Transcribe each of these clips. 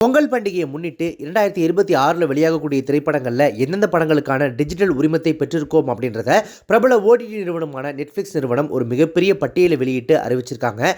பொங்கல் பண்டிகையை முன்னிட்டு 2026 வெளியாகக்கூடிய திரைப்படங்களில் எந்தெந்த படங்களுக்கான டிஜிட்டல் உரிமத்தை பெற்றிருக்கோம் அப்படின்றத பிரபல ஓடிடி நிறுவனமான நெட்ஃப்ளிக்ஸ் நிறுவனம் ஒரு மிகப்பெரிய பட்டியலை வெளியிட்டு அறிவிச்சிருக்காங்க.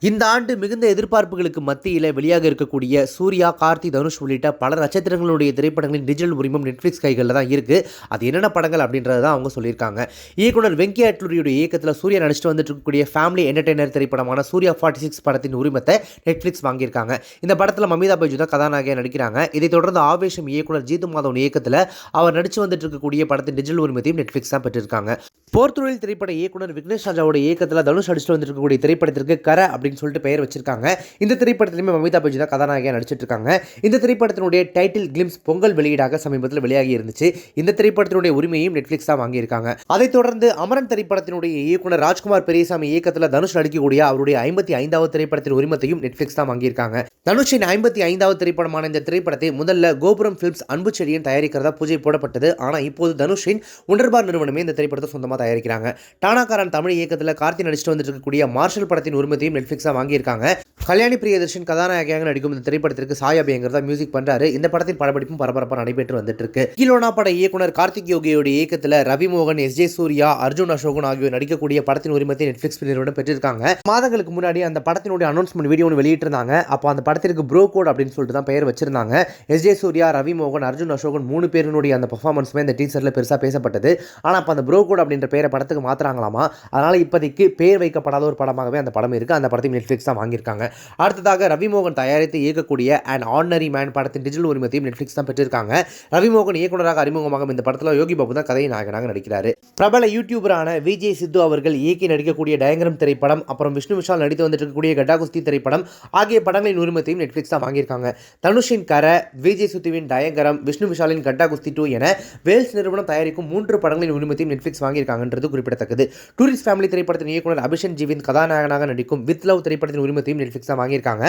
இந்த ஆண்டு மிகுந்த எதிர்பார்ப்புகளுக்கு மத்தியில் வெளியாக இருக்கக்கூடிய சூர்யா, கார்த்தி, தனுஷ் உள்ளிட்ட பல நட்சத்திரங்களுடைய திரைப்படங்களின் டிஜிட்டல் உரிமம் நெட்ஃப்ளிக்ஸ் கைகளில் தான் இருக்குது. அது என்னென்ன படங்கள் அப்படின்றது தான் அவங்க சொல்லியிருக்காங்க. இயக்குனர் வெங்கி அட்லூரியுடைய இயக்கத்தில் சூர்யா நடிச்சுட்டு வந்துட்டு இருக்கக்கூடிய ஃபேமிலி என்டர்டெய்னர் திரைப்படமான சூர்யா 46 படத்தின் உரிமத்தை நெட்ஃப்ளிக்ஸ் வாங்கியிருக்காங்க. இந்த படத்தில் மமிதா பைஜு தான் கதாநாயகியாக நடிக்கிறாங்க. இதைத் தொடர்ந்து ஆவேஷம் இயக்குனர் ஜீது மாதவன் இயக்கத்தில் அவர் நடிச்சு வந்துட்டு இருக்கக்கூடிய படத்தின் டிஜிட்டல் உரிமத்தையும் நெட்ஃப்ளிக்ஸ் தான் பெற்றிருக்காங்க. போர்த்துழில் திரைப்பட இயக்குனர் விக்னேஷ் ராஜாவோட இயக்கத்தில் தனுஷ் நடிச்சுட்டு வந்துருக்கக்கூடிய திரைப்படத்திற்கு கர அப்படின்னு சொல்லிட்டு பெயர் வச்சிருக்காங்க. இந்த திரைப்படத்திலுமே மமிதா பைஜு தான் கதாநாயகியாக நடிச்சிட்டு இருக்காங்க. இந்த திரைப்படத்தினுடைய டைட்டில் கிளிம்ஸ் பொங்கல் வெளியீடாக சமீபத்தில் வெளியாகி இருந்துச்சு. இந்த திரைப்படத்தினுடைய உரிமையும் நெட்ஃப்ளிக்ஸ் தான் வாங்கியிருக்காங்க. அதைத் தொடர்ந்து அமரன் திரைப்படத்தினுடைய இயக்குனர் ராஜ்குமார் பெரியசாமி இயக்கத்தில் தனுஷ் நடிக்கக்கூடிய அவருடைய 55வது திரைப்படத்தின் உரிமத்தையும் நெட்ஃப்ளிக்ஸ் தான் வாங்கியிருக்காங்க. தனுஷின் 55வது திரைப்படமான இந்த திரைப்படத்தை முதல்ல கோபுரம் பிலிம்ஸ் அன்பு செடியன் தயாரிக்கிறதா பூஜை போடப்பட்டது. ஆனால் இப்போது தனுஷின் உணர்பார் நிறுவனமே இந்த திரைப்படத்தை சொந்தமாக தயாரிக்கிறாங்க. டானாக்காரன் தமிழ் இயக்கத்தில் கார்த்தி நடிச்சுட்டு வந்துட்டு இருக்கக்கூடிய மார்ஷல் படத்தின் உரிமத்தையும் நெட்ஃப்ளிக்ஸ் தான் வாங்கியிருக்காங்க. கல்யாணி பிரியதர்ஷன் கதாநாயகியாக நடிக்கும் இந்த திரைப்படத்திற்கு சாய் அபியங்கர் தான் மியூசிக் பண்றாரு. இந்த படத்தின் படப்பிடிப்பும் பரபரப்பாக நடைபெற்று வந்துட்டு இருக்கு. கிலோனா பட இயக்குனர் கார்த்திக் யோகியோட இயக்கத்தில் ரவி மோகன், எஸ்.ஜே. சூர்யா, அர்ஜுன் அசோகன் ஆகியோர் நடிக்கக்கூடிய படத்தின் உரிமத்தை நெட்ஃப்ளிக்ஸ் நிறுவனம் பெற்றிருக்காங்க. மாதங்களுக்கு முன்னாடி அந்த படத்தினுடைய அனௌன்ஸ்மெண்ட் வீடியோ வெளியிட்டிருந்தாங்க. அப்போ அந்த படத்திற்கு ப்ரோ கோட் அப்படின்னு சொல்லிட்டு தான் பெயர் வச்சிருந்தாங்க. எஸ்.ஜே. சூர்யா, ரவி மோகன், அர்ஜுன் அசோகன் 3 பேருடைய அந்த பெர்ஃபார்மன்ஸுமே இந்த டீசர்ல பெருசாக பேசப்பட்டது. ஆனால் அப்போ அந்த ப்ரோ கோட் அப்படின்ற பெயரை படத்துக்கு மாத்துறாங்களாமா. அதனால இப்போதைக்கு பேர் வைக்கப்படாத ஒரு படமாகவே அந்த படம் இருக்கு. அந்த படத்தையும் நெட்ஃப்ளிக்ஸ் தான் வாங்கியிருக்காங்க. அடுத்ததாக ரவி மோகன் தயாரித்து இயக்கக்கூடிய அண்ட் ஆர்டினரி மேன் படத்தின் டிஜிட்டல் உரிமத்தையும் நெட்ஃப்ளிக்ஸ் தான் பெற்றிருக்காங்க. ரவி மோகன் இயக்குனராக அறிமுகமாகும் இந்த படத்தில் யோகி பாபு தான் கதை நாயகனாக நடிக்கிறார். பிரபல யூடியூபரான விஜய் சித்து அவர்கள் இயக்கி நடிக்கக்கூடிய டயங்கிரம் திரைப்படம், அப்புறம் விஷ்ணு விஷால் நடித்து வந்துட்டு இருக்கக்கூடிய கட்டா குஸ்தி திரைப்படம் ஆகிய படங்களின் உரிமத்தையும் நெட்ஃப்ளிக்ஸ் தான் வாங்கியிருக்காங்க. தனுஷின் கர, விஜய் சித்துவின் டயங்கரம், விஷ்ணு விஷாலின் கட்டா குஸ்தி 2 என வேல்ஸ் நிறுவனம் தயாரிக்கும் 3 படங்களின் உரிமத்தையும் நெட்ஃப்ளிக்ஸ் வாங்கியிருக்காங்கன்றது குறிப்பிடத்தக்கது. டூரிஸ்ட் ஃபேமிலி திரைப்படத்தின் இயக்குனர் அபிஷன் ஜீவின் கதாநாயகனாக நடிக்கும் வித் லவ் திரைப்படத்தின் உரிமத்தையும் நெட்ஃப்ளிக்ஸ் தான் வாங்கியிருக்காங்க.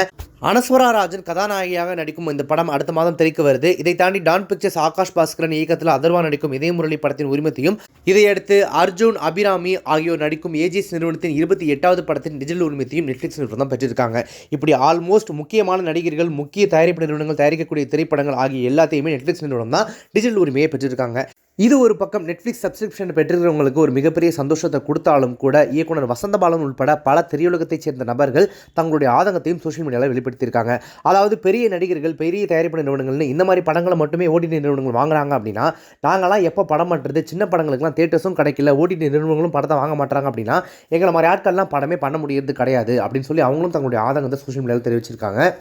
அனஸ்வரா ராஜன் கதாநாயகியாக நடிக்கும் இந்த படம் அடுத்த மாதம் திரைக்கு வருது. இதை தாண்டி டான் பிக்சர்ஸ் ஆகாஷ் பாஸ்கரன் இயக்கத்தில் அதர்வா நடிக்கும் இதய முரளி படத்தின் உரிமத்தையும், இதையடுத்து அர்ஜுன், அபிராமி ஆகியோர் நடிக்கும் ஏஜிஎஸ் நிறுவனத்தின் 28வது படத்தின் டிஜிட்டல் உரிமத்தையும் நெட்ஃப்ளிக்ஸ் நிறுவனம் பெற்றிருக்காங்க. இப்படி ஆல்மோஸ்ட் முக்கியமான நடிகர்கள், முக்கிய தயாரிப்பு நிறுவனங்கள் தயாரிக்கக்கூடிய திரைப்படங்கள் ஆகிய எல்லாத்தையுமே நெட்ஃப்ளிக்ஸ் நிறுவனம் தான் டிஜிட்டல் உரிமையை பெற்றிருக்காங்க. இது ஒரு பக்கம் நெட்ஃப்ளிக்ஸ் சப்ஸ்கிரிப்ஷன் பெற்றிருக்கிறவங்களுக்கு ஒரு மிகப்பெரிய சந்தோஷத்தை கொடுத்தாலும் கூட இயக்குனர் வசந்தபாலன் உட்பட பல திரையுலகத்தைச் சேர்ந்த நபர்கள் தங்களுடைய ஆதங்கத்தையும் சோஷியல் மீடியாவில் வெளிப்படுத்தியிருக்காங்க. அதாவது பெரிய நடிகர்கள், பெரிய தயாரிப்பு நிறுவனங்கள்னு இந்த மாதிரி படங்களை மட்டுமே ஓடிடி நிறுவனங்கள் வாங்குறாங்க அப்படின்னா, நாங்களாம் எப்போ படம் பண்ணுறது, சின்ன படங்களுக்குலாம் தேட்டர்ஸும் கிடைக்கல, ஓடிடி நிறுவனங்களும் படத்தை வாங்க மாட்டாங்க அப்படின்னா எங்களை மாதிரி ஆட்கள்லாம் படமே பண்ண முடியறது கிடையாது அப்படின்னு சொல்லி அவங்களும் தங்களுடைய ஆதங்கத்தை சோஷியல் மீடியாவில் தெரிவிச்சிருக்காங்க.